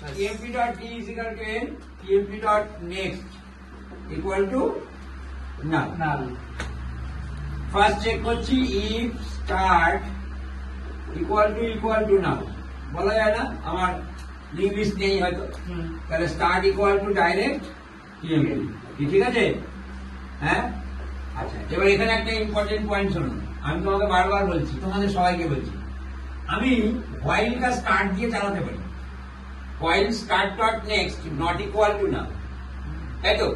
tmp dot t is equal to n, tmp dot next equal to null. First check করছি if start equal to null, বলা যায় না, আমার English নেই হয়তো, তাহলে start equal to direct tmp, ঠিক আছে? হ্যাঁ, আচ্ছা, এবার এখানে একটা ইম্পর্টেন্ট পয়েন্ট শুনুন, আমি তোমাকে বারবার বলছি, তোমাদের সবাইকে বলছি, আমি while-টা স্টার্ট দিয়ে চালাতে পারি, while start dot next not equal to null, তাই তো?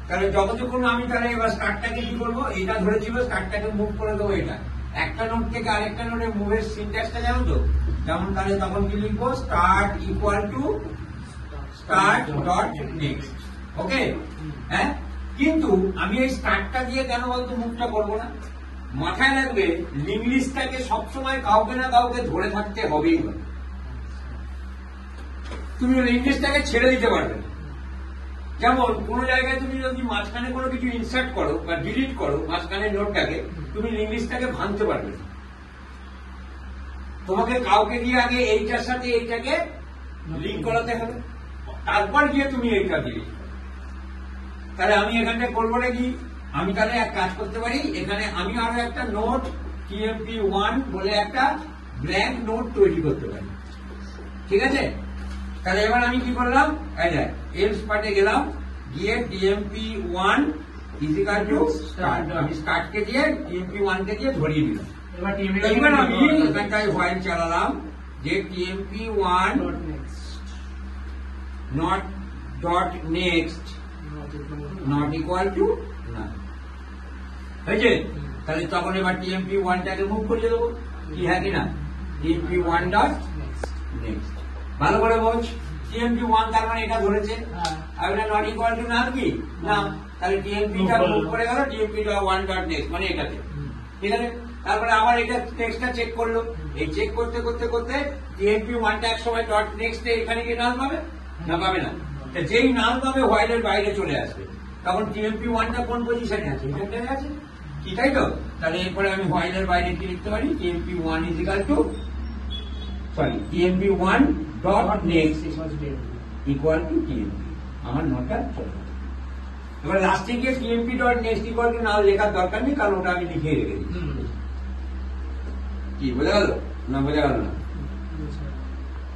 তাহলে যতক্ষণ আমি তাহলে এবার স্টার্টটাকে কি করবো, এটা ধরেছিল, স্টার্টটাকে মুভ করে দেবো, এটা একটা নোড থেকে আরেকটা নোডে মুভের সিনট্যাক্সটা জানো তো, যেমন তাহলে তখন কি লিখবো, start equal to start dot next, okay? হ্যাঁ, কিন্তু আমি এই স্টার্টটা দিয়ে কেন বলতো মুভটা করবো না? মাথায় রাখবে, লিঙ্ক লিস্টটাকে সবসময় কাউকে না কাউকে ধরে থাকতে হবেই, তুমি লিঙ্ক লিস্টটাকে ছেড়ে দিতে পারবে। যেমন কোন জায়গায় তুমি যদি মাঝখানে কোনো কিছু ইনসার্ট করো বা ডিলিট করো মাঝখানে নোটটাকে, তুমি লিঙ্ক লিস্টটাকে ভাঙতে পারবে না, তোমাকে কাউকে দিয়ে আগে এইটার সাথে এইটাকে লিঙ্ক করাতে হবে, তারপর গিয়ে তুমি এইটা দিয়ে। তাহলে আমি এখানটা করবো নাকি, আমি তাহলে এক কাজ করতে পারি, এখানে আমি আরো একটা নোট tmp1 বলে একটা ব্ল্যাঙ্ক নোট তৈরি করতে পারি, ঠিক আছে? তাহলে এবার আমি কি করলাম, এলস পার্টে গেলাম, গিয়ে tmp1 is equal to start, আমি স্টার্টকে দিয়ে tmp1 কে দিয়ে ধরিয়ে দিলাম। এবার আমি এখানটায় while চালালাম যে tmp1 not dot next not equal to null, হয়েছে? তাহলে তখন এবার tmp1 টাকে মুভ করিয়ে দেবো, কি হ্যাঁ কি না, tmp1 dot next, ভালো করে বলছ, tmp1 তার মানে এটা ধরেছে, আর এটা নট ইকুয়াল টু নাল কি না, তাহলে tmp টা মুভ করে গেল tmp1 ডট নেক্সট, মানে এটাতে, ঠিক আছে? তারপরে আবার এটা টেক্সটটা চেক করলো, এই চেক করতে করতে করতে tmp1 টা এক সময় ডট নেক্সট এখানে কি নাল পাবে না, পাবে না, যেই নাল পাবে হোয়াইল এর বাইরে চলে আসবে, তখন tmp1 টা কোন পজিশনে আছে, এখানে আছে কি, তাই তো? তাহলে এরপরে আমি হোয়াইল এর বাইরে কি লিখতে পারি, tmp1 is equal to tmp1 dot next equal to tmp, আমার নোটটা চলে। এবার লাস্টে গিয়ে tmp dot next equal to নাল লেখার দরকার নেই, কারণ ওটা আমি লিখে রেখে দিচ্ছি। কি বোঝা গেল না, বোঝা গেল না?